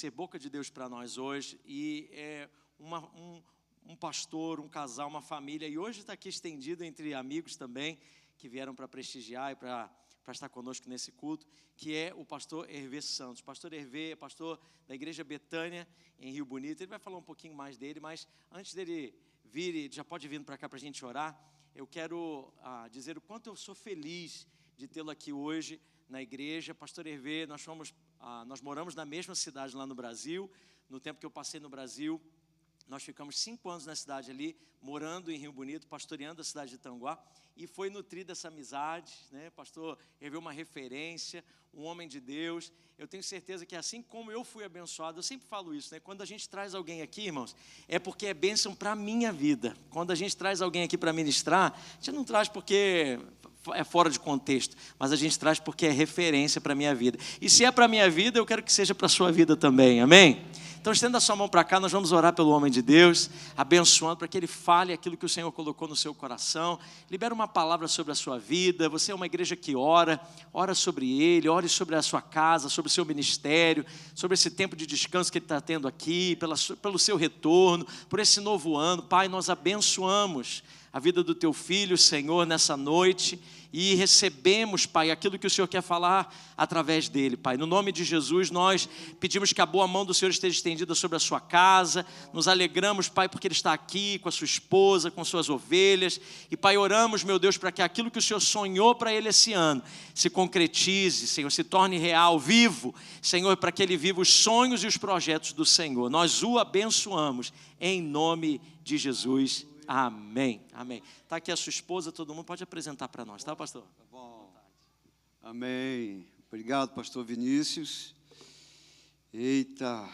ser boca de Deus para nós hoje, e é um pastor, um casal, uma família, e hoje está aqui estendido entre amigos também, que vieram para prestigiar e para estar conosco nesse culto, que é o pastor Hervé Santos. O pastor Hervé é pastor da Igreja Betânia, em Rio Bonito. Ele vai falar um pouquinho mais dele, mas antes dele vir, já pode vir para cá para a gente orar, eu quero dizer o quanto eu sou feliz de tê-lo aqui hoje na igreja. Pastor Hervé, nós moramos na mesma cidade lá no Brasil. No tempo que eu passei no Brasil, nós ficamos 5 anos na cidade ali, morando em Rio Bonito, pastoreando a cidade de Tanguá, e foi nutrida essa amizade, né? Pastor Hervé, uma referência, um homem de Deus. Eu tenho certeza que assim como eu fui abençoado, eu sempre falo isso, né? Quando a gente traz alguém aqui, irmãos, é porque é bênção para a minha vida. Quando a gente traz alguém aqui para ministrar, a gente não traz porque é fora de contexto, mas a gente traz porque é referência para a minha vida. E se é para a minha vida, eu quero que seja para a sua vida também, amém? Então, estenda a sua mão para cá, nós vamos orar pelo homem de Deus, abençoando para que ele fale aquilo que o Senhor colocou no seu coração. Libera uma palavra sobre a sua vida. Você é uma igreja que ora sobre ele, ore sobre a sua casa, sobre o seu ministério, sobre esse tempo de descanso que ele está tendo aqui, pelo seu retorno, por esse novo ano. Pai, nós abençoamos a vida do teu filho, Senhor, nessa noite, e recebemos, Pai, aquilo que o Senhor quer falar através dele, Pai. No nome de Jesus, nós pedimos que a boa mão do Senhor esteja estendida sobre a sua casa. Nos alegramos, Pai, porque ele está aqui com a sua esposa, com suas ovelhas. E, Pai, oramos, meu Deus, para que aquilo que o Senhor sonhou para ele esse ano se concretize, Senhor, se torne real, vivo, Senhor, para que ele viva os sonhos e os projetos do Senhor. Nós o abençoamos em nome de Jesus. Amém, amém. Está aqui a sua esposa, todo mundo pode apresentar para nós, tá, pastor? Tá bom. Amém. Obrigado, pastor Vinícius. Eita.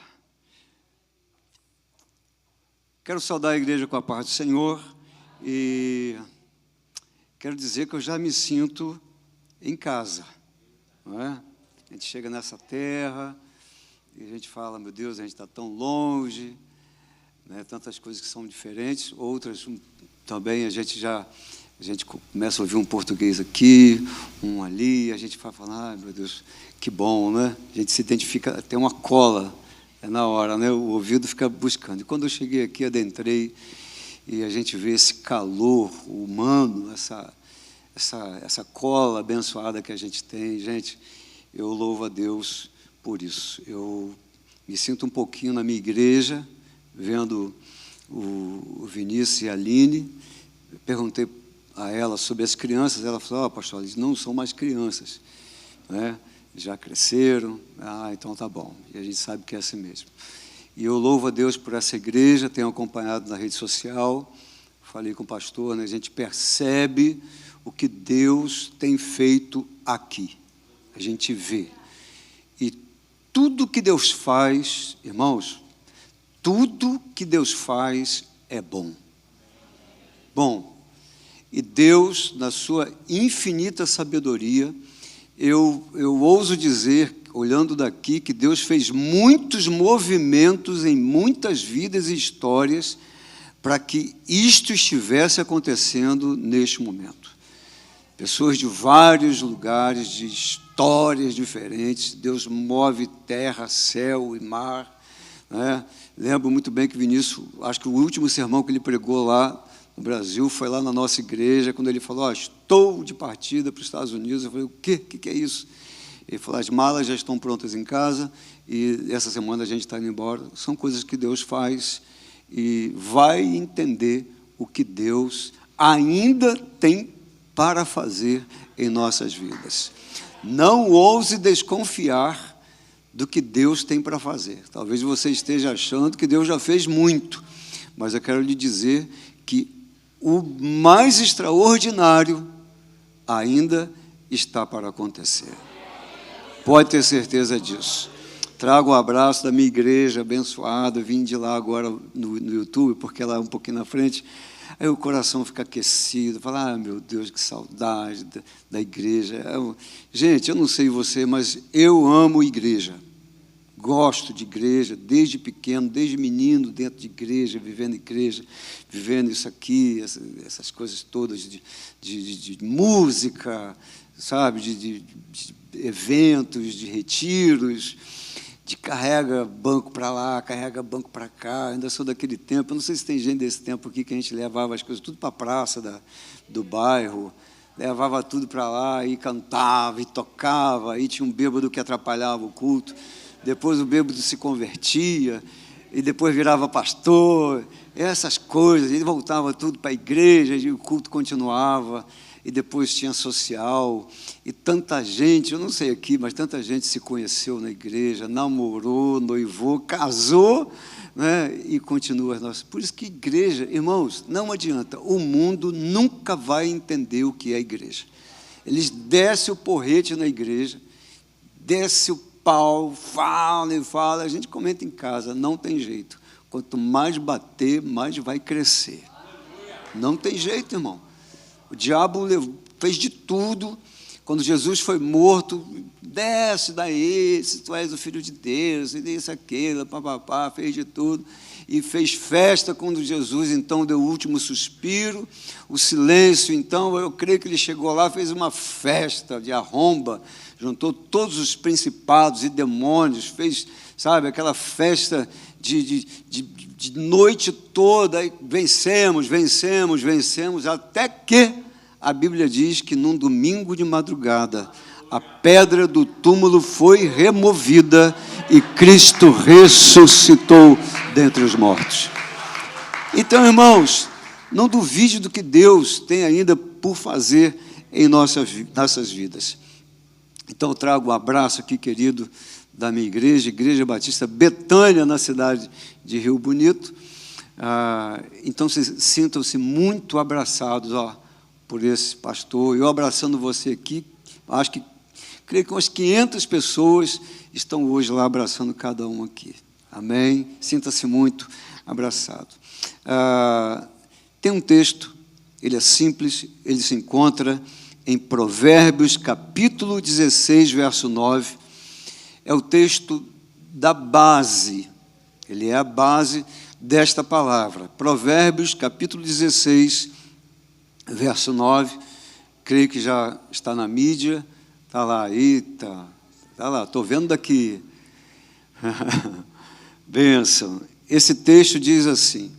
Quero saudar a igreja com a paz do Senhor e quero dizer que eu já me sinto em casa, não é? A gente chega nessa terra e a gente fala, meu Deus, a gente está tão longe, né, tantas coisas que são diferentes, outras também a gente começa a ouvir um português aqui, um ali, a gente vai falar, meu Deus, que bom, né? A gente se identifica, tem uma cola, na hora, né? O ouvido fica buscando. E quando eu cheguei aqui, adentrei, e a gente vê esse calor humano, essa cola abençoada que a gente tem, gente, eu louvo a Deus por isso. Eu me sinto um pouquinho na minha igreja, vendo o Vinícius e a Aline. Perguntei a ela sobre as crianças, ela falou, pastor, eles não são mais crianças, né? Já cresceram, então tá bom, e a gente sabe que é assim mesmo. E eu louvo a Deus por essa igreja, tenho acompanhado na rede social, falei com o pastor, né? A gente percebe o que Deus tem feito aqui, a gente vê, e tudo que Deus faz, irmãos, tudo que Deus faz é bom. Bom, e Deus, na sua infinita sabedoria, eu ouso dizer, olhando daqui, que Deus fez muitos movimentos em muitas vidas e histórias para que isto estivesse acontecendo neste momento. Pessoas de vários lugares, de histórias diferentes, Deus move terra, céu e mar, né? Lembro muito bem que Vinícius, acho que o último sermão que ele pregou lá no Brasil foi lá na nossa igreja, quando ele falou, estou de partida para os Estados Unidos. Eu falei, o quê? O que é isso? Ele falou, as malas já estão prontas em casa e essa semana a gente está indo embora. São coisas que Deus faz e vai entender o que Deus ainda tem para fazer em nossas vidas. Não ouse desconfiar do que Deus tem para fazer. Talvez você esteja achando que Deus já fez muito, mas eu quero lhe dizer que o mais extraordinário ainda está para acontecer. Pode ter certeza disso. Trago um abraço da minha igreja abençoada, vim de lá agora no YouTube, porque ela é um pouquinho na frente, aí o coração fica aquecido, fala, meu Deus, que saudade da igreja. Gente, eu não sei você, mas eu amo igreja. Gosto de igreja, desde pequeno, desde menino, dentro de igreja, vivendo isso aqui, essas coisas todas de música, sabe, de eventos, de retiros, de carrega banco para lá, carrega banco para cá. Ainda sou daquele tempo, eu não sei se tem gente desse tempo aqui que a gente levava as coisas tudo para a praça do bairro, levava tudo para lá e cantava e tocava, aí tinha um bêbado que atrapalhava o culto, depois o bêbado se convertia, e depois virava pastor, essas coisas, ele voltava tudo para a igreja, e o culto continuava, e depois tinha social, e tanta gente, eu não sei aqui, mas tanta gente se conheceu na igreja, namorou, noivou, casou, né, e continua as nossas. Por isso que igreja, irmãos, não adianta, o mundo nunca vai entender o que é igreja. Eles descem o porrete na igreja, desce o pau, fala e fala, a gente comenta em casa, não tem jeito. Quanto mais bater, mais vai crescer. Não tem jeito, irmão. O diabo fez de tudo. Quando Jesus foi morto, desce daí, se tu és o Filho de Deus, e isso, aquilo, papapá, fez de tudo. E fez festa quando Jesus, então, deu o último suspiro, o silêncio. Então, eu creio que ele chegou lá, fez uma festa de arromba, juntou todos os principados e demônios, fez, sabe, aquela festa de noite toda, e vencemos, até que a Bíblia diz que num domingo de madrugada, a pedra do túmulo foi removida e Cristo ressuscitou dentre os mortos. Então, irmãos, não duvide do que Deus tem ainda por fazer em nossas vidas. Então, eu trago um abraço aqui, querido, da minha igreja, Igreja Batista Betânia, na cidade de Rio Bonito. Então, sintam-se muito abraçados, por esse pastor. Eu abraçando você aqui, creio que umas 500 pessoas estão hoje lá abraçando cada um aqui. Amém? Sinta-se muito abraçado. Tem um texto, ele é simples, ele se encontra em Provérbios, capítulo 16, verso 9. É o texto da base, ele é a base desta palavra. Provérbios, capítulo 16, verso 9, creio que já está na mídia, está lá, eita, está lá, estou vendo daqui. Bênção. Esse texto diz assim: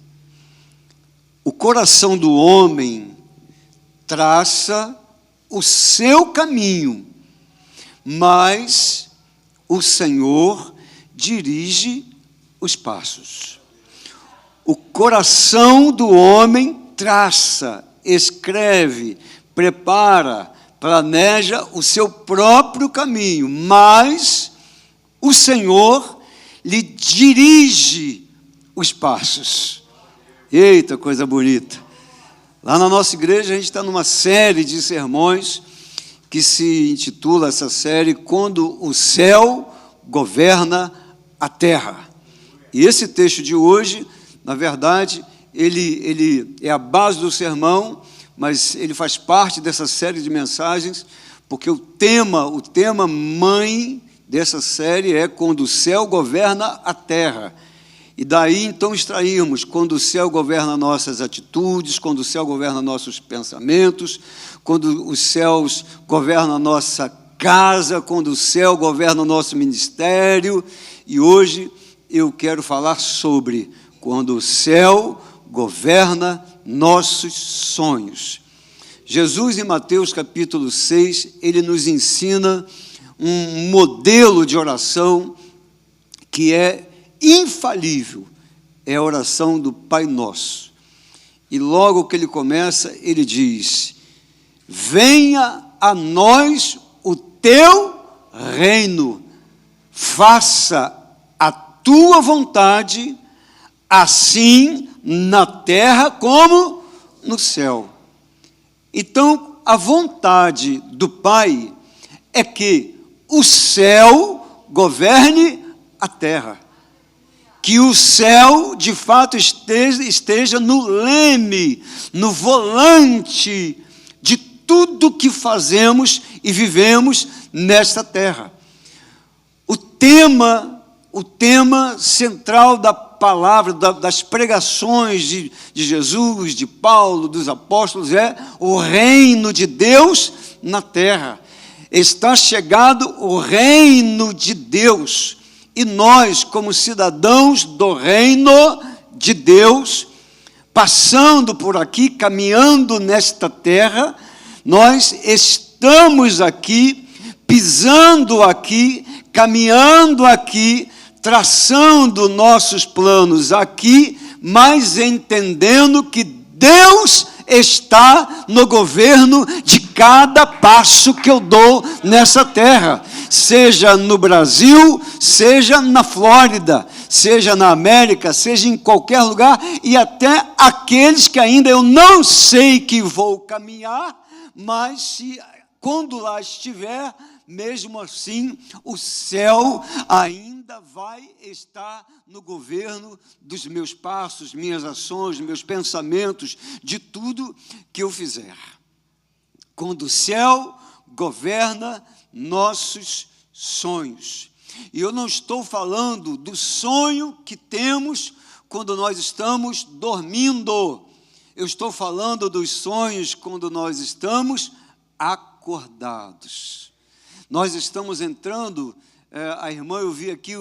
o coração do homem traça o seu caminho, mas o Senhor dirige os passos. O coração do homem traça, escreve, prepara, planeja o seu próprio caminho, mas o Senhor lhe dirige os passos. Eita, coisa bonita. Lá na nossa igreja a gente está numa série de sermões que se intitula essa série Quando o Céu Governa a Terra. E esse texto de hoje, na verdade, ele é a base do sermão, mas ele faz parte dessa série de mensagens, porque o tema mãe dessa série é Quando o Céu Governa a Terra. E daí, então, extraímos quando o céu governa nossas atitudes, quando o céu governa nossos pensamentos, quando os céus governam a nossa casa, quando o céu governa o nosso ministério. E hoje eu quero falar sobre quando o céu governa nossos sonhos. Jesus, em Mateus capítulo 6, ele nos ensina um modelo de oração que é infalível, é a oração do Pai Nosso. E logo que ele começa, ele diz: venha a nós o teu reino, faça a tua vontade, assim na terra como no céu. Então, a vontade do Pai é que o céu governe a terra. Que o céu, de fato, esteja no leme, no volante de tudo que fazemos e vivemos nesta terra. O tema central da palavra, das pregações de Jesus, de Paulo, dos apóstolos, é o reino de Deus na terra. Está chegado o reino de Deus. E nós, como cidadãos do reino de Deus, passando por aqui, caminhando nesta terra, nós estamos aqui, pisando aqui, caminhando aqui, traçando nossos planos aqui, mas entendendo que Deus está no governo de cada passo que eu dou nessa terra, seja no Brasil, seja na Flórida, seja na América, seja em qualquer lugar, e até aqueles que ainda eu não sei que vou caminhar, mas quando lá estiver, mesmo assim, o céu ainda vai estar no governo dos meus passos, minhas ações, meus pensamentos, de tudo que eu fizer. Quando o céu governa nossos sonhos. E eu não estou falando do sonho que temos quando nós estamos dormindo. Eu estou falando dos sonhos quando nós estamos acordados. Nós estamos entrando, a irmã, eu vi aqui,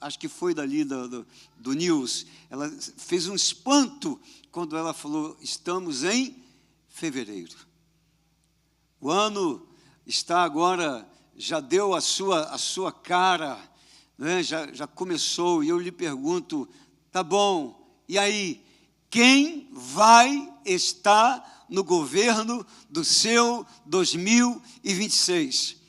acho que foi dali do News, ela fez um espanto quando ela falou, estamos em fevereiro. O ano está agora, já deu a sua cara, né? já começou, e eu lhe pergunto, tá bom, e aí, quem vai estar no governo do seu 2026?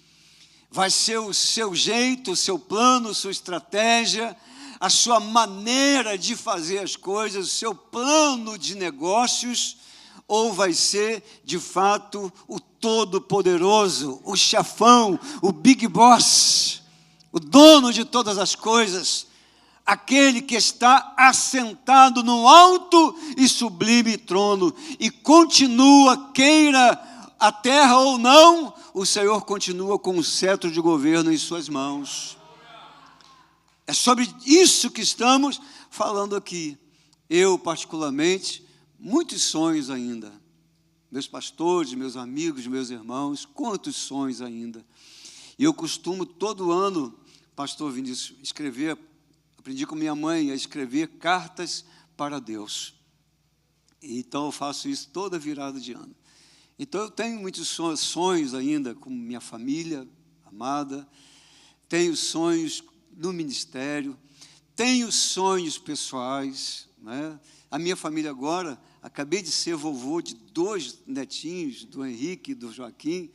Vai ser o seu jeito, o seu plano, sua estratégia, a sua maneira de fazer as coisas, o seu plano de negócios, ou vai ser, de fato, o Todo-Poderoso, o chefão, o Big Boss, o dono de todas as coisas, aquele que está assentado no alto e sublime trono e continua, queira a terra ou não, o Senhor continua com o cetro de governo em suas mãos. É sobre isso que estamos falando aqui. Eu, particularmente, muitos sonhos ainda. Meus pastores, meus amigos, meus irmãos, quantos sonhos ainda. E eu costumo todo ano, pastor Vinícius, escrever, aprendi com minha mãe a escrever cartas para Deus. Então eu faço isso toda virada de ano. Então eu tenho muitos sonhos ainda com minha família amada, tenho sonhos no ministério, tenho sonhos pessoais, né? A minha família agora, acabei de ser vovô de 2 netinhos, do Henrique e do Joaquim,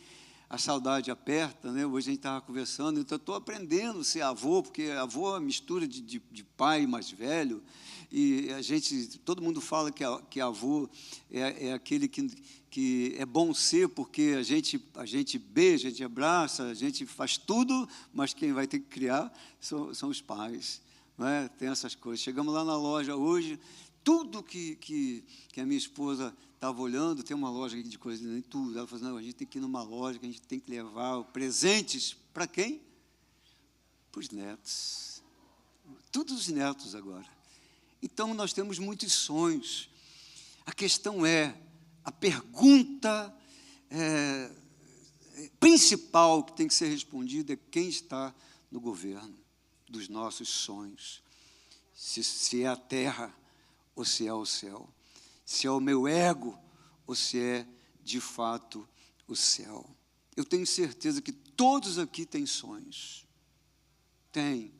a saudade aperta, né? Hoje a gente estava conversando, então estou aprendendo a ser avô, porque avô é uma mistura de pai mais velho, e todo mundo fala que avô é aquele que é bom ser, porque a gente beija, a gente abraça, a gente faz tudo, mas quem vai ter que criar são os pais, não é? Tem essas coisas. Chegamos lá na loja hoje, tudo que a minha esposa estava olhando, tem uma loja aqui de coisas, nem tudo. Ela falou assim, não, a gente tem que ir numa loja, que a gente tem que levar presentes para quem? Para os netos. Todos os netos agora. Então, nós temos muitos sonhos. A questão a pergunta principal que tem que ser respondida é quem está no governo dos nossos sonhos. Se é a terra ou se é o céu. Se é o meu ego ou se é, de fato, o céu. Eu tenho certeza que todos aqui têm sonhos. Tem.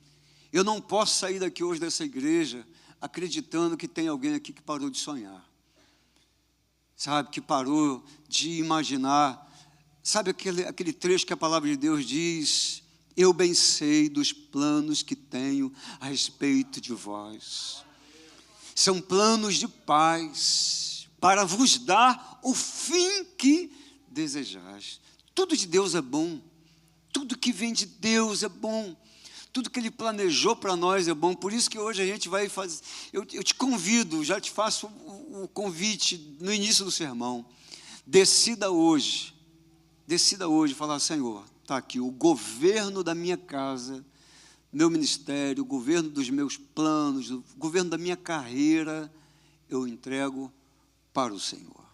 Eu não posso sair daqui hoje dessa igreja acreditando que tem alguém aqui que parou de sonhar. Sabe, que parou de imaginar. Sabe aquele trecho que a palavra de Deus diz, eu bem sei dos planos que tenho a respeito de vós. São planos de paz, para vos dar o fim que desejais. Tudo de Deus é bom, tudo que vem de Deus é bom, tudo que Ele planejou para nós é bom. Por isso que hoje a gente vai fazer, eu te convido, já te faço o convite no início do sermão, decida hoje, falar, Senhor, está aqui o governo da minha casa, meu ministério, o governo dos meus planos, o governo da minha carreira, eu entrego para o Senhor.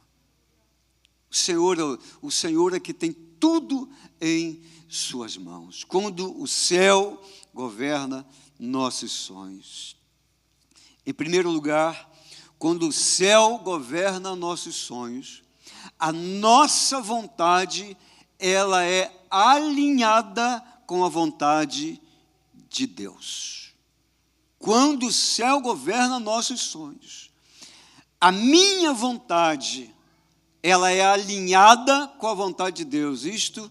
O Senhor é que tem tudo em suas mãos. Quando o céu governa nossos sonhos. Em primeiro lugar, quando o céu governa nossos sonhos, a nossa vontade, ela é alinhada com a vontade de Deus. Quando o céu governa nossos sonhos, a minha vontade, ela é alinhada com a vontade de Deus. Isto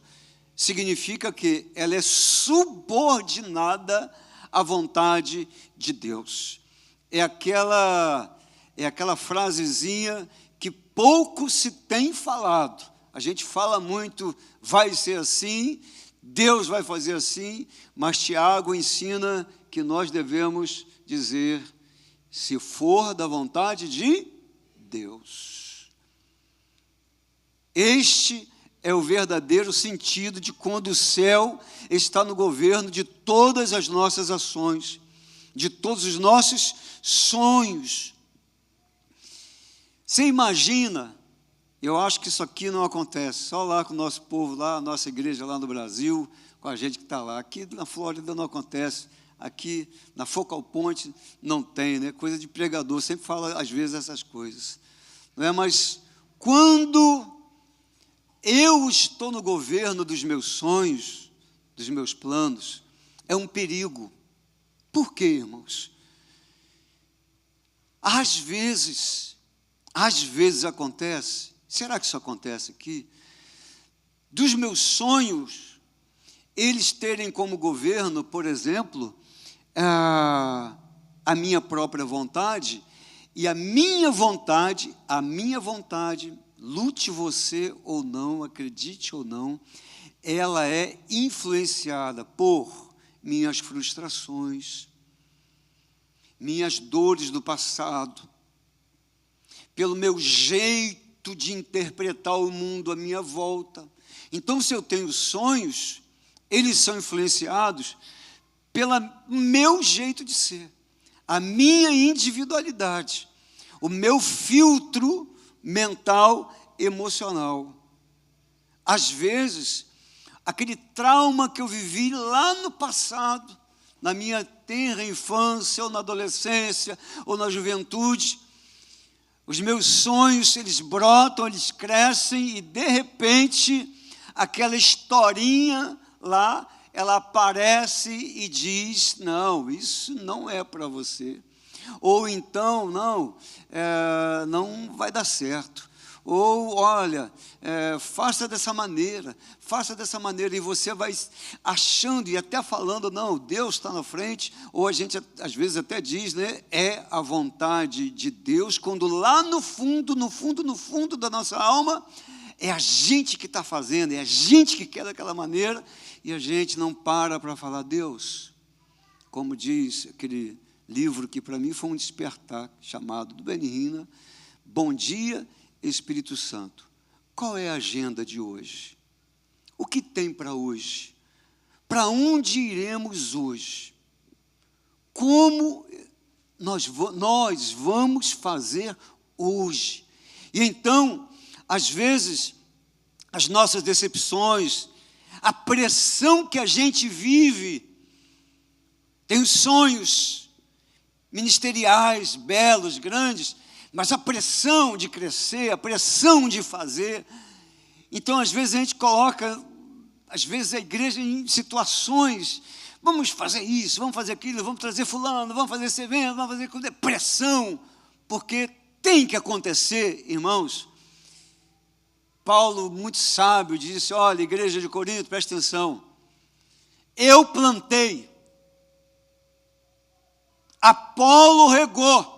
significa que ela é subordinada à vontade de Deus. É aquela frasezinha que pouco se tem falado. A gente fala muito, vai ser assim, Deus vai fazer assim, mas Tiago ensina que nós devemos dizer, se for da vontade de Deus. Este é o verdadeiro sentido de quando o céu está no governo de todas as nossas ações, de todos os nossos sonhos. Você imagina, eu acho que isso aqui não acontece, só lá com o nosso povo, lá, a nossa igreja lá no Brasil, com a gente que está lá. Aqui na Flórida não acontece, aqui na Focal Point não tem, né? Coisa de pregador, sempre fala às vezes essas coisas. Não é? Mas quando eu estou no governo dos meus sonhos, dos meus planos, é um perigo. Por quê, irmãos? Às vezes acontece, será que isso acontece aqui? Dos meus sonhos, eles terem como governo, por exemplo, a minha própria vontade, e a minha vontade, lute você ou não, acredite ou não, ela é influenciada por minhas frustrações, minhas dores do passado, pelo meu jeito de interpretar o mundo à minha volta. Então, se eu tenho sonhos, eles são influenciados pelo meu jeito de ser, a minha individualidade, o meu filtro mental, emocional. Às vezes, aquele trauma que eu vivi lá no passado, na minha tenra infância, ou na adolescência, ou na juventude, os meus sonhos, eles brotam, eles crescem, e de repente, aquela historinha lá, ela aparece e diz, não, isso não é para você. Ou então, não vai dar certo. Ou, olha, faça dessa maneira, e você vai achando e até falando, não, Deus está na frente, ou a gente às vezes até diz, né, é a vontade de Deus, quando lá no fundo da nossa alma, é a gente que está fazendo, é a gente que quer daquela maneira, e a gente não para falar, Deus, como diz aquele livro que para mim foi um despertar, chamado do Benihina, Bom Dia, Espírito Santo. Qual é a agenda de hoje? O que tem para hoje? Para onde iremos hoje? Como nós vamos fazer hoje? E então, às vezes, as nossas decepções, a pressão que a gente vive, tem os sonhos ministeriais, belos, grandes, mas a pressão de crescer, a pressão de fazer. Então, às vezes, a gente coloca, às vezes, a igreja em situações, vamos fazer isso, vamos fazer aquilo, vamos trazer fulano, vamos fazer esse evento, vamos fazer pressão, porque tem que acontecer, irmãos. Paulo, muito sábio, disse, olha, igreja de Corinto, presta atenção, eu plantei, Apolo regou,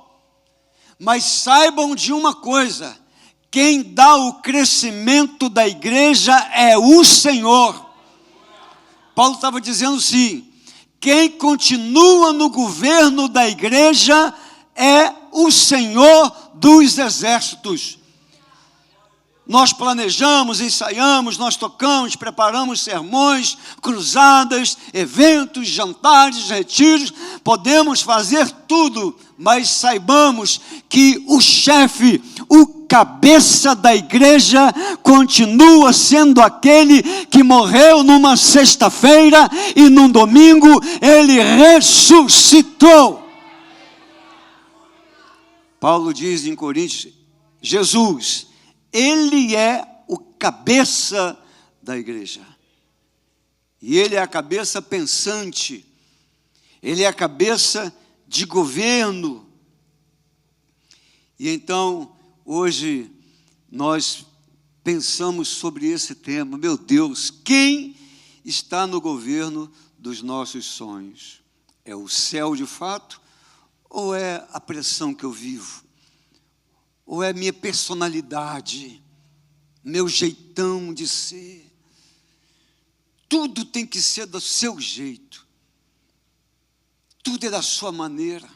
mas saibam de uma coisa, quem dá o crescimento da igreja é o Senhor. Paulo estava dizendo assim, quem continua no governo da igreja é o Senhor dos exércitos. Nós planejamos, ensaiamos, nós tocamos, preparamos sermões, cruzadas, eventos, jantares, retiros. Podemos fazer tudo, mas saibamos que o chefe, o cabeça da igreja, continua sendo aquele que morreu numa sexta-feira e num domingo ele ressuscitou. Paulo diz em Coríntios, Jesus, ele é o cabeça da igreja. E ele é a cabeça pensante. Ele é a cabeça de governo. E então, hoje, nós pensamos sobre esse tema. Meu Deus, quem está no governo dos nossos sonhos? É o céu de fato? Ou é a pressão que eu vivo? Ou é minha personalidade, meu jeitão de ser? Tudo tem que ser do seu jeito. Tudo é da sua maneira.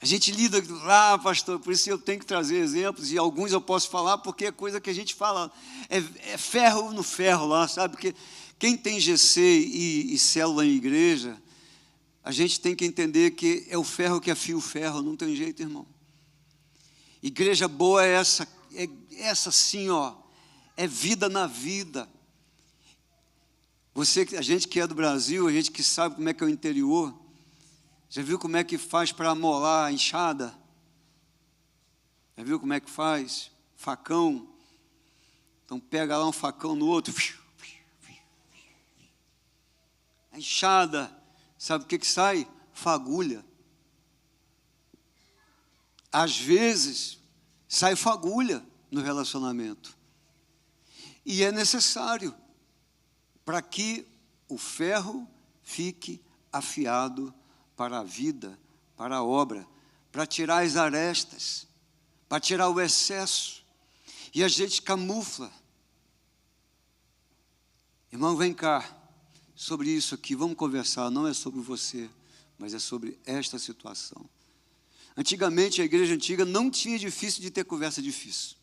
A gente lida lá, pastor, por isso eu tenho que trazer exemplos, e alguns eu posso falar, porque é coisa que a gente fala, é ferro no ferro lá, sabe? Porque quem tem GC e célula em igreja, a gente tem que entender que é o ferro que afia o ferro, não tem jeito, irmão. Igreja boa é essa sim, ó, é vida na vida. A gente que é do Brasil, a gente que sabe como é que é o interior, já viu como é que faz para amolar a enxada? Já viu como é que faz? Facão. Então pega lá um facão no outro. A enxada, sabe o que sai? Fagulha. Às vezes, sai fagulha no relacionamento. E é necessário para que o ferro fique afiado para a vida, para a obra, para tirar as arestas, para tirar o excesso. E a gente camufla. Irmão, vem cá, sobre isso aqui, vamos conversar, não é sobre você, mas é sobre esta situação. Antigamente, a igreja antiga não tinha difícil de ter conversa difícil.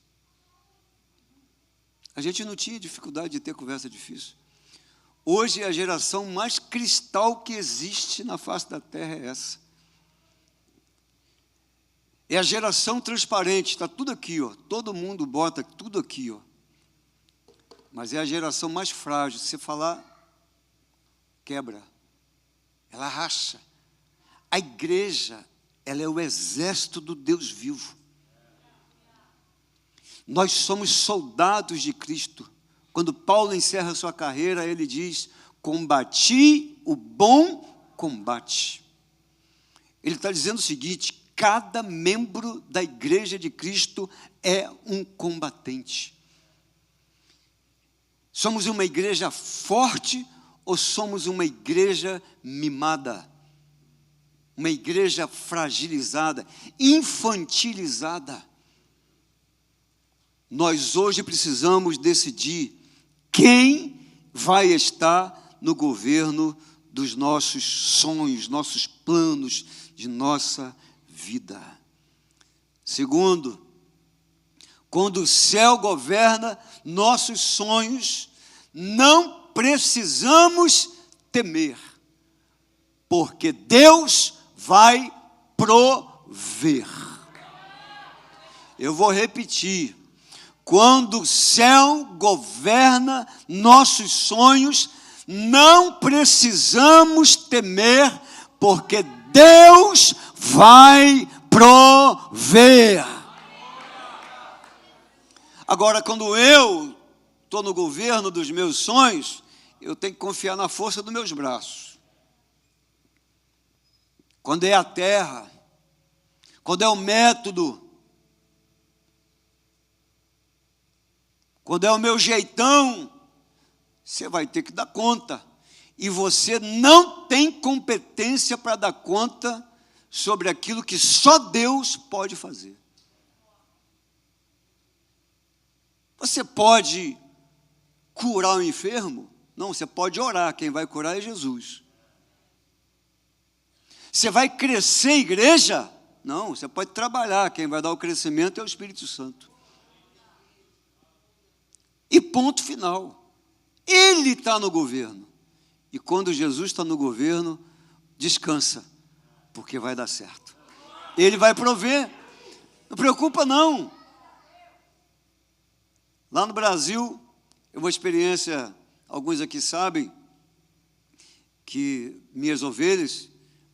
A gente não tinha dificuldade de ter conversa difícil. Hoje, a geração mais cristal que existe na face da terra é essa. É a geração transparente, está tudo aqui, ó. Todo mundo bota tudo aqui, ó. Mas é a geração mais frágil. Se você falar, quebra. Ela racha. A igreja, ela é o exército do Deus vivo. Nós somos soldados de Cristo. Quando Paulo encerra sua carreira, ele diz, combati o bom combate. Ele está dizendo o seguinte, cada membro da igreja de Cristo é um combatente. Somos uma igreja forte ou somos uma igreja mimada? Uma igreja fragilizada, infantilizada. Nós hoje precisamos decidir quem vai estar no governo dos nossos sonhos, nossos planos, de nossa vida. Segundo, quando o céu governa nossos sonhos, não precisamos temer, porque Deus vai prover. Eu vou repetir. Quando o céu governa nossos sonhos, não precisamos temer, porque Deus vai prover. Agora, quando eu estou no governo dos meus sonhos, eu tenho que confiar na força dos meus braços. Quando é a terra, quando é o método, quando é o meu jeitão, você vai ter que dar conta. E você não tem competência para dar conta sobre aquilo que só Deus pode fazer. Você pode curar o enfermo? Não, você pode orar, quem vai curar é Jesus. Você vai crescer a igreja? Não, você pode trabalhar, quem vai dar o crescimento é o Espírito Santo. ponto final. Ele está no governo. E quando Jesus está no governo, descansa, porque vai dar certo. Ele vai prover. Não preocupa, não. Lá no Brasil, uma experiência, alguns aqui sabem, que minhas ovelhas,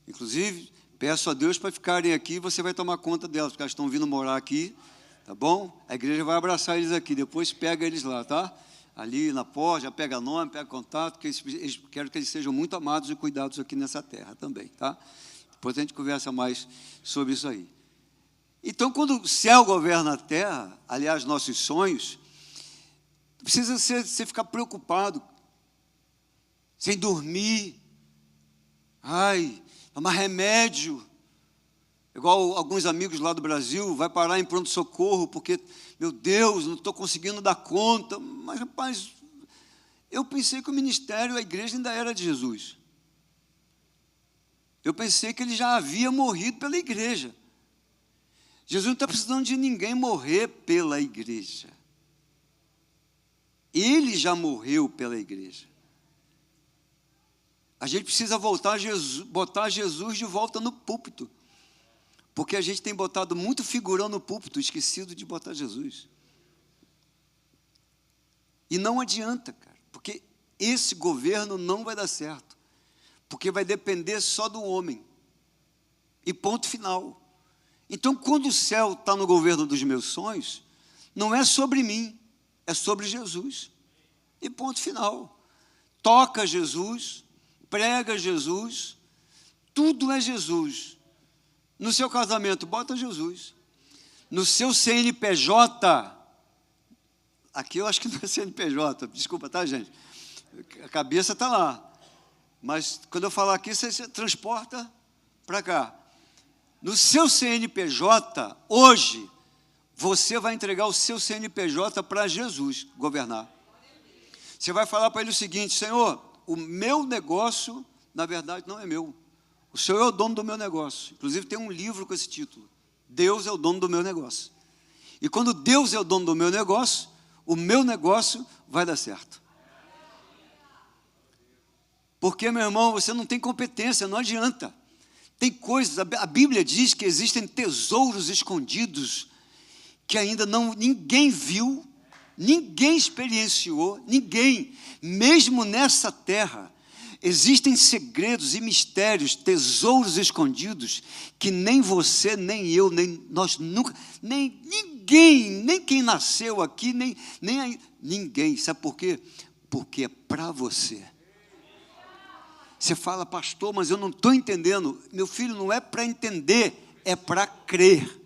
inclusive, peço a Deus para ficarem aqui, você vai tomar conta delas, porque elas estão vindo morar aqui, tá bom? A igreja vai abraçar eles aqui, depois pega eles lá, tá? Ali na porta, já pega nome, pega contato, que quero que eles sejam muito amados e cuidados aqui nessa terra também, tá? Depois a gente conversa mais sobre isso aí. Então, quando o céu governa a terra, aliás, nossos sonhos, não precisa você ficar preocupado, sem dormir, tomar remédio, igual alguns amigos lá do Brasil, vai parar em pronto-socorro, porque, meu Deus, não estou conseguindo dar conta. Mas, rapaz, eu pensei que o ministério, a igreja ainda era de Jesus. Eu pensei que ele já havia morrido pela igreja. Jesus não está precisando de ninguém morrer pela igreja. Ele já morreu pela igreja. A gente precisa botar Jesus de volta no púlpito. Porque a gente tem botado muito figurão no púlpito, esquecido de botar Jesus. E não adianta, cara, porque esse governo não vai dar certo. Porque vai depender só do homem. E ponto final. Então, quando o céu está no governo dos meus sonhos, não é sobre mim, é sobre Jesus. E ponto final. Toca Jesus, prega Jesus, tudo é Jesus. No seu casamento, bota Jesus. No seu CNPJ, aqui eu acho que não é CNPJ, desculpa, tá, gente? A cabeça está lá. Mas quando eu falar aqui, você transporta para cá. No seu CNPJ, hoje, você vai entregar o seu CNPJ para Jesus governar. Você vai falar para ele o seguinte: Senhor, o meu negócio, na verdade, não é meu. O Senhor é o dono do meu negócio. Inclusive, tem um livro com esse título: Deus é o dono do meu negócio. E quando Deus é o dono do meu negócio, o meu negócio vai dar certo. Porque, meu irmão, você não tem competência, não adianta. Tem coisas, a Bíblia diz que existem tesouros escondidos que ainda ninguém viu, ninguém experienciou, ninguém, mesmo nessa terra, existem segredos e mistérios, tesouros escondidos, que nem você, nem eu, nem nós nunca, nem ninguém, nem quem nasceu aqui, ninguém. Sabe por quê? Porque é para você. Você fala, pastor, mas eu não estou entendendo. Meu filho, não é para entender, é para crer.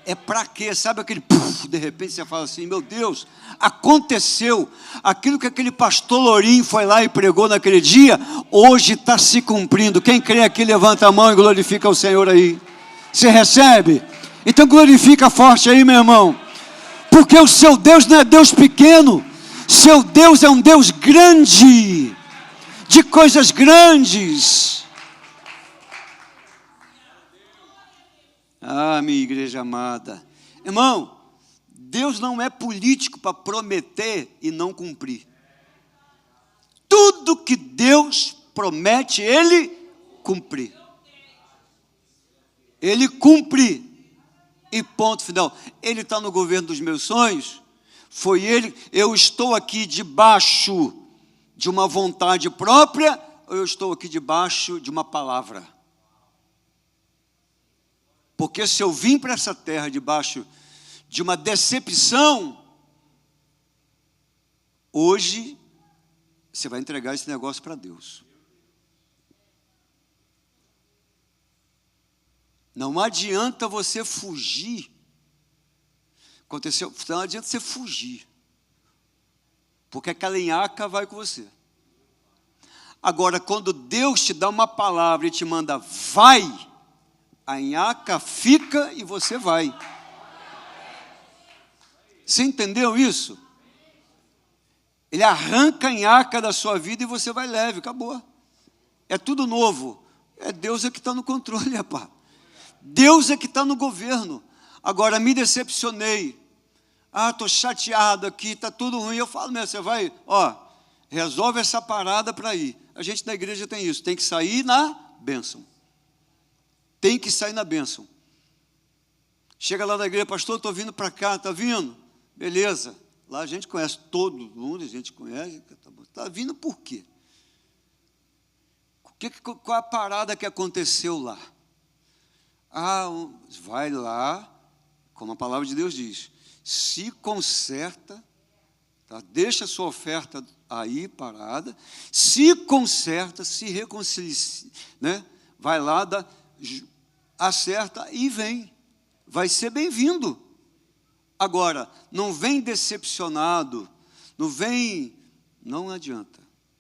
É para quê? Sabe aquele puff, de repente você fala assim, meu Deus, aconteceu. Aquilo que aquele pastor Lourinho foi lá e pregou naquele dia, hoje está se cumprindo. Quem crê aqui, levanta a mão e glorifica o Senhor aí. Você recebe? Então glorifica forte aí, meu irmão. Porque o seu Deus não é Deus pequeno. Seu Deus é um Deus grande. De coisas grandes. Ah, minha igreja amada. Irmão, Deus não é político para prometer e não cumprir. Tudo que Deus promete, Ele cumpre. Ele cumpre. E ponto final. Ele está no governo dos meus sonhos. Foi Ele. Eu estou aqui debaixo de uma vontade própria, ou eu estou aqui debaixo de uma palavra? Porque se eu vim para essa terra debaixo de uma decepção, hoje você vai entregar esse negócio para Deus. Não adianta você fugir. Aconteceu, não adianta você fugir. Porque aquela nhaca vai com você. Agora, quando Deus te dá uma palavra e te manda, vai, a nhaca fica e você vai. Você entendeu isso? Ele arranca a nhaca da sua vida e você vai leve, acabou. É tudo novo. É Deus que está no controle, rapaz. Deus é que está no governo. Agora, me decepcionei. estou chateado aqui, está tudo ruim. Eu falo mesmo, você vai, resolve essa parada para ir. A gente na igreja tem isso, tem que sair na bênção. Tem que sair na bênção. Chega lá na igreja, pastor, estou vindo para cá, está vindo? Beleza. Lá a gente conhece todo mundo, a gente conhece. Está vindo por quê? Qual a parada que aconteceu lá? Vai lá, como a palavra de Deus diz, se conserta, tá? Deixa a sua oferta aí parada, se conserta, se reconcilia, né? Vai lá, acerta e vem. Vai ser bem-vindo. Agora, não vem decepcionado, não adianta,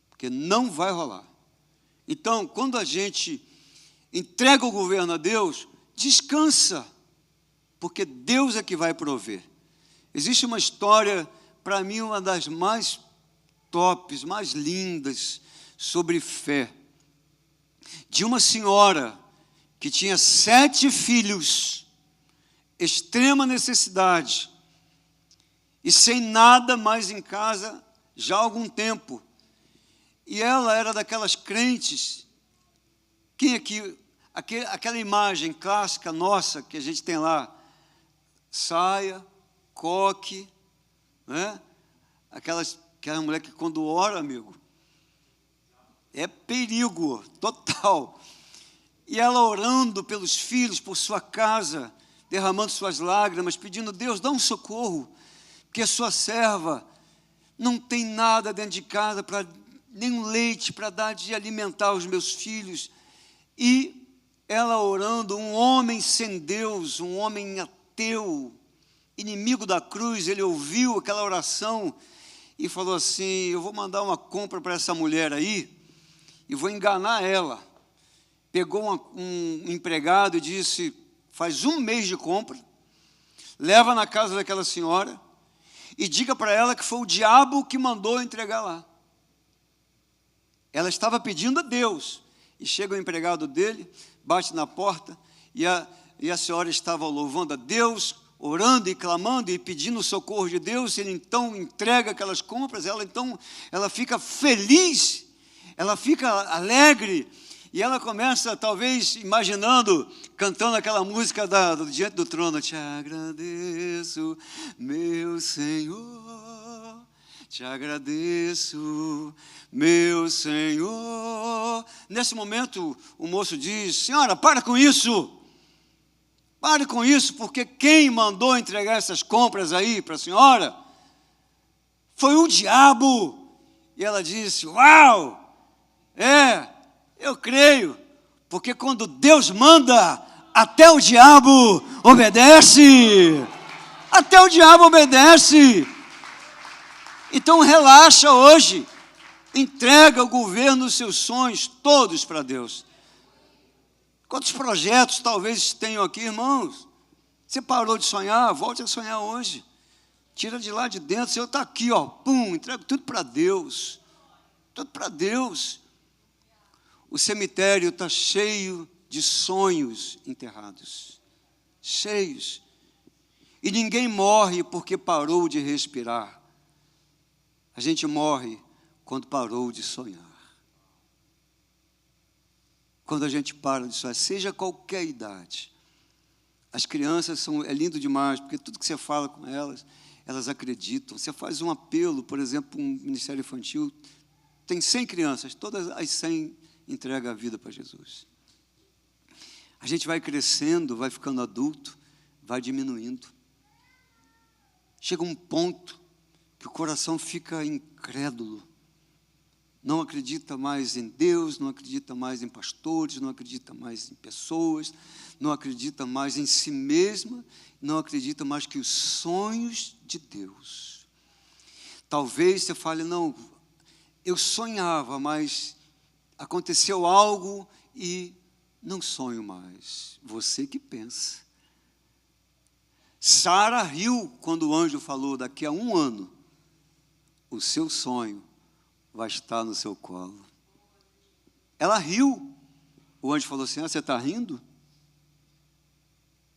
porque não vai rolar. Então, quando a gente entrega o governo a Deus, descansa, porque Deus é que vai prover. Existe uma história, para mim, uma das mais tops, mais lindas, sobre fé, de uma senhora que tinha 7 filhos, extrema necessidade, e sem nada mais em casa já há algum tempo. E ela era daquelas crentes, quem aqui, aquela imagem clássica nossa que a gente tem lá, saia, coque, né? Aquela mulher que quando ora, amigo, é perigo total. E ela orando pelos filhos, por sua casa, derramando suas lágrimas, pedindo, Deus, dá um socorro, porque a sua serva não tem nada dentro de casa, nem um leite para dar de alimentar os meus filhos. E ela orando, um homem sem Deus, um homem ateu, inimigo da cruz, ele ouviu aquela oração e falou assim, eu vou mandar uma compra para essa mulher aí, e vou enganar ela. Pegou um empregado e disse, faz 1 mês de compra, leva na casa daquela senhora e diga para ela que foi o diabo que mandou entregar lá. Ela estava pedindo a Deus, e chega o empregado dele, bate na porta, e a senhora estava louvando a Deus, orando e clamando e pedindo o socorro de Deus. Ele então entrega aquelas compras, ela fica feliz, ela fica alegre, e ela começa, talvez, imaginando, cantando aquela música Diante do Trono, te agradeço, meu Senhor, te agradeço, meu Senhor. Nesse momento, o moço diz, senhora, para com isso, porque quem mandou entregar essas compras aí para a senhora foi o diabo. E ela disse, uau, eu creio, porque quando Deus manda, até o diabo obedece. Até o diabo obedece. Então relaxa hoje, entrega o governo dos seus sonhos todos para Deus. Quantos projetos talvez tenham aqui, irmãos? Você parou de sonhar? Volte a sonhar hoje. Tira de lá de dentro, o Senhor está aqui, entrega tudo para Deus. Tudo para Deus. O cemitério está cheio de sonhos enterrados. Cheios. E ninguém morre porque parou de respirar. A gente morre quando parou de sonhar. Quando a gente para de sonhar, seja qualquer idade. As crianças é lindo demais, porque tudo que você fala com elas, elas acreditam. Você faz um apelo, por exemplo, um ministério infantil, tem 100 crianças, todas as 100 entregam a vida para Jesus. A gente vai crescendo, vai ficando adulto, vai diminuindo. Chega um ponto que o coração fica incrédulo. Não acredita mais em Deus, não acredita mais em pastores, não acredita mais em pessoas, não acredita mais em si mesma, não acredita mais que os sonhos de Deus. Talvez você fale, não, eu sonhava, mas aconteceu algo e não sonho mais. Você que pensa. Sara riu quando o anjo falou, daqui a 1 ano, o seu sonho vai estar no seu colo. Ela riu. O anjo falou assim, você está rindo?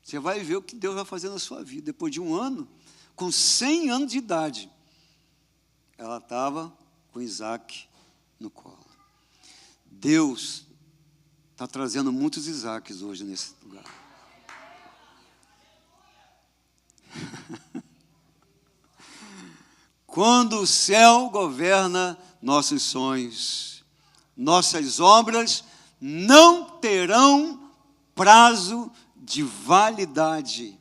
Você vai ver o que Deus vai fazer na sua vida. Depois de 1 ano, com 100 anos de idade, ela estava com Isaac no colo. Deus está trazendo muitos Isaques hoje nesse lugar. Quando o céu governa nossos sonhos, nossas obras não terão prazo de validade.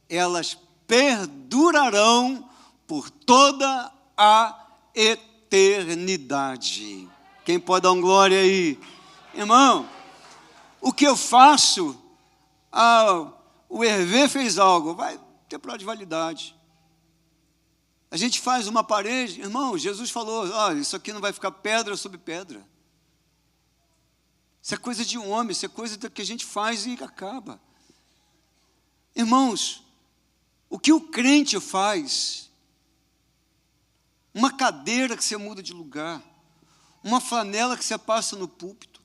Elas perdurarão por toda a eternidade. Quem pode dar um glória aí? Irmão, o que eu faço, o Hervé fez algo, vai ter prazo de validade. A gente faz uma parede, irmão, Jesus falou, olha, isso aqui não vai ficar pedra sobre pedra. Isso é coisa de um homem, isso é coisa que a gente faz e acaba. Irmãos, o que o crente faz, uma cadeira que você muda de lugar, uma flanela que você passa no púlpito,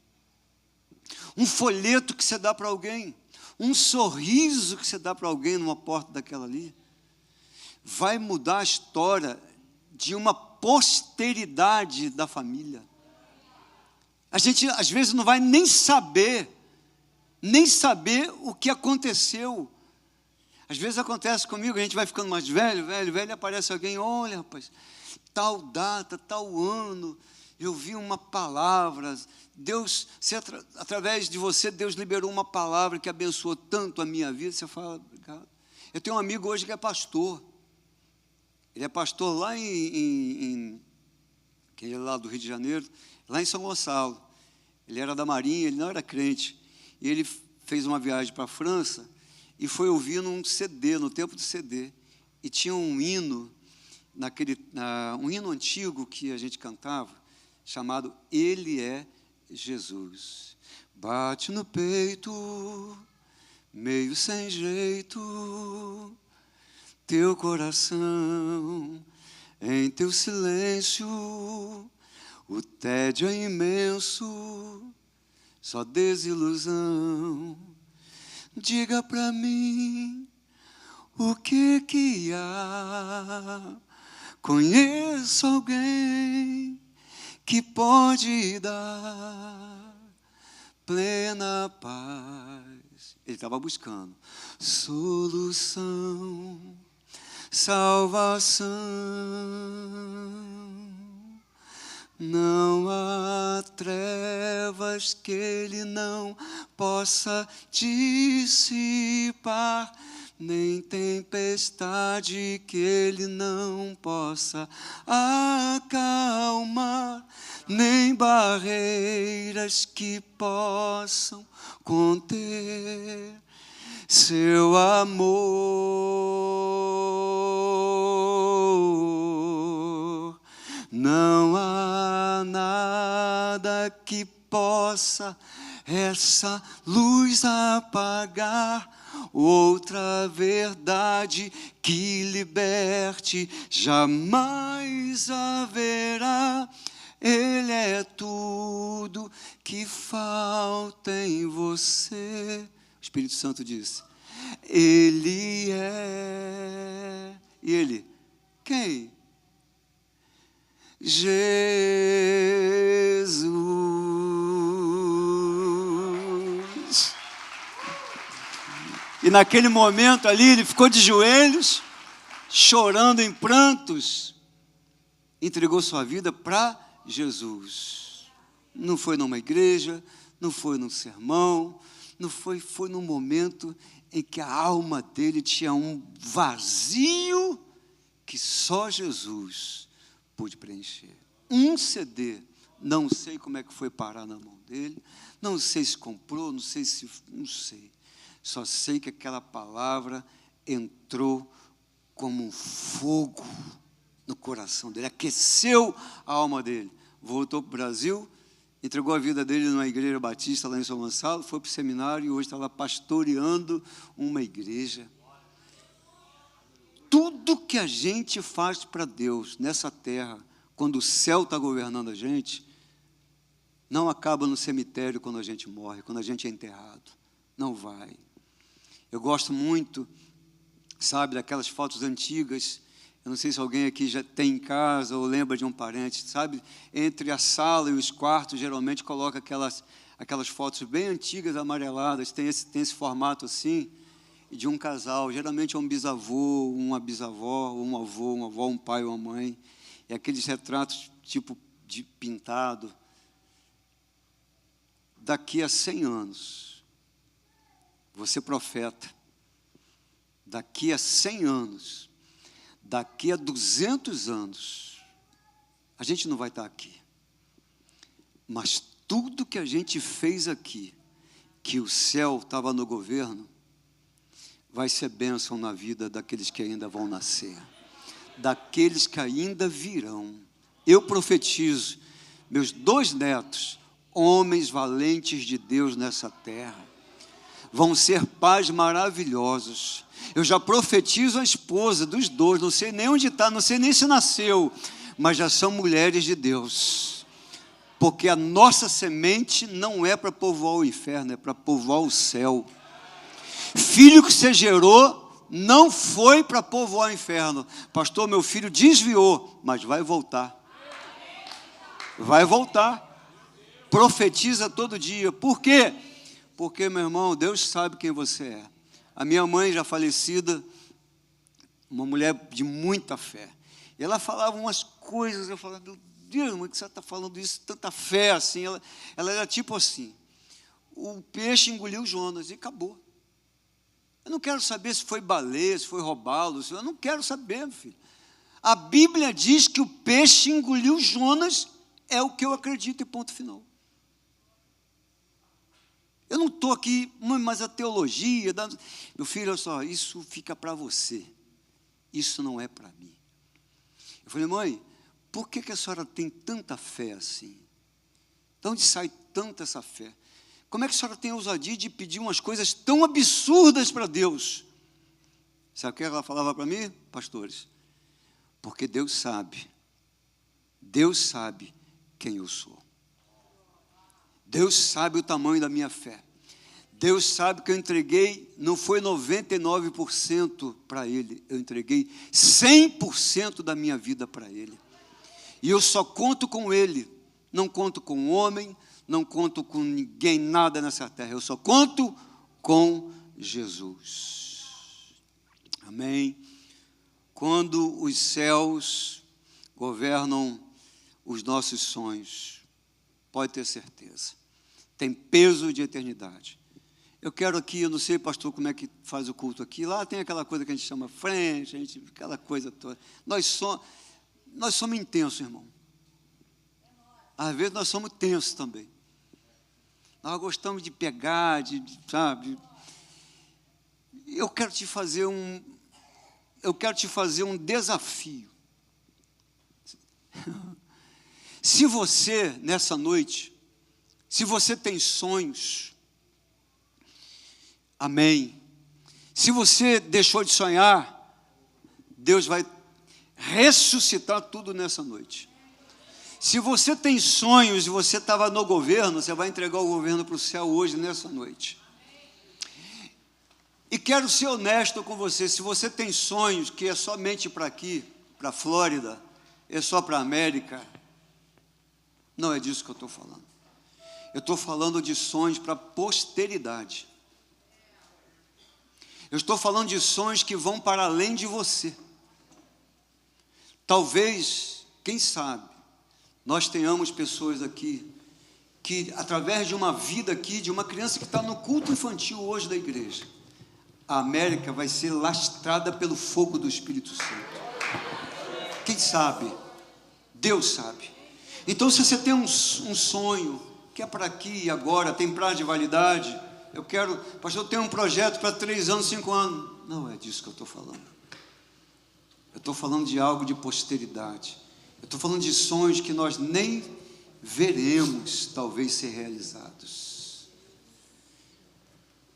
um folheto que você dá para alguém, um sorriso que você dá para alguém numa porta daquela ali, vai mudar a história de uma posteridade da família. A gente, às vezes, não vai nem saber o que aconteceu. Às vezes acontece comigo, a gente vai ficando mais velho, e aparece alguém, olha, rapaz, tal data, tal ano, eu vi uma palavra, Deus, através de você, Deus liberou uma palavra que abençoou tanto a minha vida. Você fala, obrigado. Eu tenho um amigo hoje que é pastor. Ele é pastor lá que ele é lá do Rio de Janeiro, lá em São Gonçalo. Ele era da Marinha, ele não era crente. E ele fez uma viagem para a França e foi ouvindo um CD, no tempo do CD. E tinha um hino, um hino antigo que a gente cantava, chamado Ele é Jesus. Bate no peito, meio sem jeito, teu coração, em teu silêncio, o tédio é imenso, só desilusão. Diga pra mim, o que há? Conheço alguém que pode dar plena paz. Ele estava buscando solução, salvação. Não há trevas que ele não possa dissipar, nem tempestade que ele não possa acalmar, nem barreiras que possam conter seu amor. Não há nada que possa essa luz apagar, outra verdade que liberte jamais haverá. Ele é tudo que falta em você. O Espírito Santo disse, Ele é. E Ele, quem? Jesus. E naquele momento ali, ele ficou de joelhos, chorando em prantos, entregou sua vida para Jesus. Não foi numa igreja, não foi num sermão, não foi num momento em que a alma dele tinha um vazio que só Jesus pôde preencher. Um CD, não sei como é que foi parar na mão dele, não sei se comprou, não sei. Só sei que aquela palavra entrou como um fogo no coração dele, aqueceu a alma dele. Voltou para o Brasil, entregou a vida dele numa igreja batista lá em São Gonçalo, foi para o seminário e hoje está lá pastoreando uma igreja. Tudo que a gente faz para Deus nessa terra, quando o céu está governando a gente, não acaba no cemitério quando a gente morre, quando a gente é enterrado. Não vai. Eu gosto muito sabe, daquelas fotos antigas. Eu não sei se alguém aqui já tem em casa ou lembra de um parente, sabe? Entre a sala e os quartos, geralmente coloca aquelas fotos bem antigas, amareladas, tem esse formato assim, de um casal. Geralmente é um bisavô, uma bisavó, um avô, uma avó, um pai, uma mãe. E aqueles retratos tipo de pintado. Daqui a 100 anos, você profeta, daqui a 100 anos, daqui a 200 anos, a gente não vai estar aqui. Mas tudo que a gente fez aqui, que o céu estava no governo, vai ser bênção na vida daqueles que ainda vão nascer, daqueles que ainda virão. Eu profetizo, meus 2 netos, homens valentes de Deus nessa terra, vão ser pais maravilhosos. Eu já profetizo a esposa dos 2, não sei nem onde está, não sei nem se nasceu, mas já são mulheres de Deus, porque a nossa semente não é para povoar o inferno, é para povoar o céu. Filho que você gerou não foi para povoar o inferno. Pastor, meu filho desviou, mas vai voltar. Vai voltar. Profetiza todo dia. Por quê? Porque, meu irmão, Deus sabe quem você é. A minha mãe, já falecida, uma mulher de muita fé, e ela falava umas coisas, eu falava, meu Deus, mãe, que você está falando isso, tanta fé assim. Ela era tipo assim, o peixe engoliu Jonas e acabou. Eu não quero saber se foi baleia, se foi roubá-lo, eu não quero saber, meu filho. A Bíblia diz que o peixe engoliu Jonas, é o que eu acredito e ponto final. Eu não estou aqui, mas a teologia, meu filho, olha só, isso fica para você, isso não é para mim. Eu falei, mãe, por que a senhora tem tanta fé assim? De onde sai tanta essa fé? Como é que a senhora tem a ousadia de pedir umas coisas tão absurdas para Deus? Sabe o que ela falava para mim, pastores? Porque Deus sabe quem eu sou. Deus sabe o tamanho da minha fé. Deus sabe que eu entreguei, não foi 99% para Ele, eu entreguei 100% da minha vida para Ele. E eu só conto com Ele, não conto com homem, não conto com ninguém, nada nessa terra, eu só conto com Jesus. Amém? Quando os céus governam os nossos sonhos, pode ter certeza, tem peso de eternidade. Eu quero aqui, eu não sei, pastor, como é que faz o culto aqui, lá tem aquela coisa que a gente chama frente, aquela coisa toda. Nós somos intensos, irmão. Às vezes nós somos tensos também. Nós gostamos de pegar, sabe? Eu quero te fazer um desafio. Se você, nessa noite, se você tem sonhos, amém. Se você deixou de sonhar, Deus vai ressuscitar tudo nessa noite. Se você tem sonhos e você estava no governo, você vai entregar o governo para o céu hoje, nessa noite. E quero ser honesto com você, se você tem sonhos que é somente para aqui, para a Flórida, é só para a América, não é disso que eu estou falando. Eu estou falando de sonhos para a posteridade. Eu estou falando de sonhos que vão para além de você. Talvez, quem sabe, nós tenhamos pessoas aqui que, através de uma vida aqui, de uma criança que está no culto infantil hoje da igreja, a América vai ser lastrada pelo fogo do Espírito Santo. Quem sabe? Deus sabe. Então, se você tem um sonho, que é para aqui e agora, tem prazo de validade, pastor, eu tenho um projeto para 3 anos, 5 anos. Não é disso que eu estou falando. Eu estou falando de algo de posteridade. Eu estou falando de sonhos que nós nem veremos, talvez, ser realizados.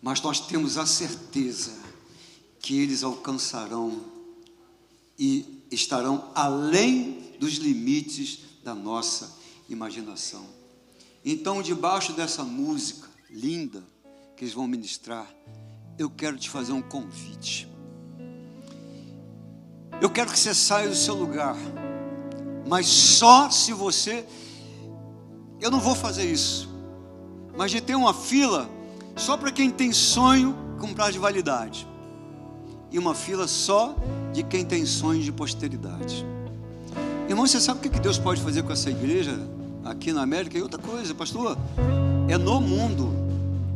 Mas nós temos a certeza que eles alcançarão e estarão além dos limites da nossa imaginação. Então, debaixo dessa música linda que eles vão ministrar, eu quero te fazer um convite. eu quero que você saia do seu lugar, mas só se você, eu não vou fazer isso, mas de ter uma fila só para quem tem sonho com prazo de validade, e uma fila só de quem tem sonho de posteridade. Irmão, você sabe o que Deus pode fazer com essa igreja aqui na América? E outra coisa, pastor, é no mundo,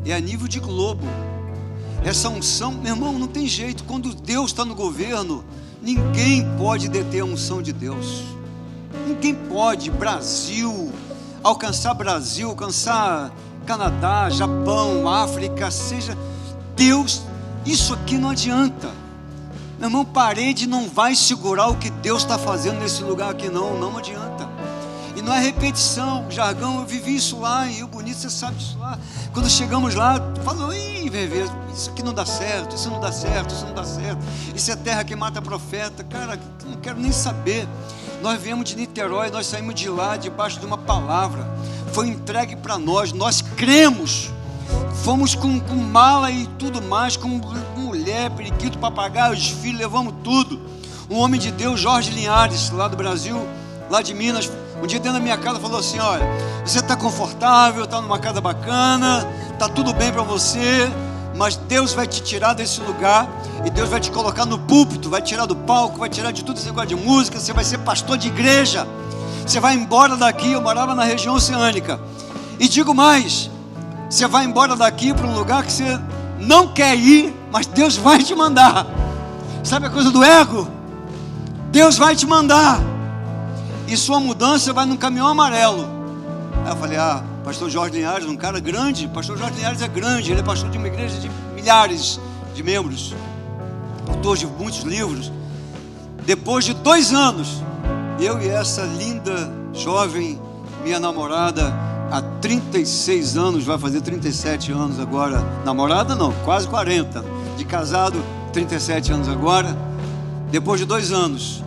é a nível de globo. Essa unção, meu irmão, não tem jeito. Quando Deus está no governo, ninguém pode deter a unção de Deus. Ninguém pode. Brasil, alcançar Canadá, Japão, África, seja Deus, isso aqui não adianta. Meu irmão, parede não vai segurar o que Deus está fazendo nesse lugar aqui, não adianta. E não é repetição, jargão, eu vivi isso lá em Rio Bonito, você sabe disso lá. Quando chegamos lá, falou, isso aqui não dá certo, isso não dá certo, isso não dá certo. Isso é terra que mata profeta. Cara, não quero nem saber. Nós viemos de Niterói, nós saímos de lá debaixo de uma palavra. Foi entregue para nós cremos. Fomos com mala e tudo mais, com mulher, periquito, papagaio, os filhos, levamos tudo. Um homem de Deus, Jorge Linhares, lá do Brasil, lá de Minas, um dia dentro da minha casa falou assim, olha, você está confortável, está numa casa bacana, está tudo bem para você, mas Deus vai te tirar desse lugar e Deus vai te colocar no púlpito, vai tirar do palco, vai tirar de tudo esse negócio de música, você vai ser pastor de igreja, você vai embora daqui. Eu morava na região oceânica, e digo mais, você vai embora daqui para um lugar que você não quer ir, mas Deus vai te mandar. Sabe a coisa do ego? Deus vai te mandar, e sua mudança vai num caminhão amarelo. Aí eu falei, pastor Jorge Linhares, um cara grande. Pastor Jorge Linhares é grande, ele é pastor de uma igreja de milhares de membros, autor de muitos livros. Depois de 2 anos, eu e essa linda jovem, minha namorada, há 36 anos, vai fazer 37 anos agora, namorada não, quase 40, de casado, 37 anos agora. Depois de 2 anos,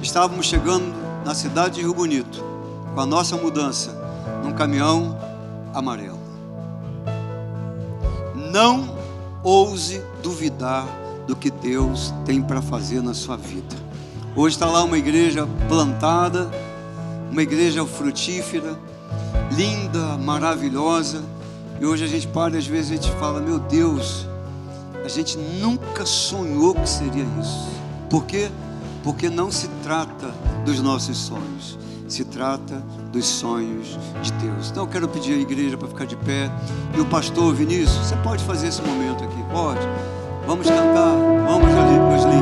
estávamos chegando na cidade de Rio Bonito, com a nossa mudança, num caminhão amarelo. Não ouse duvidar do que Deus tem para fazer na sua vida. Hoje está lá uma igreja plantada, uma igreja frutífera, linda, maravilhosa, e hoje a gente para, às vezes a gente fala, meu Deus, a gente nunca sonhou que seria isso. Por quê? Porque não se trata dos nossos sonhos, se trata dos sonhos de Deus. Então eu quero pedir à igreja para ficar de pé, e o pastor Vinícius, você pode fazer esse momento aqui? Pode? Vamos cantar, vamos ali, meus lindos.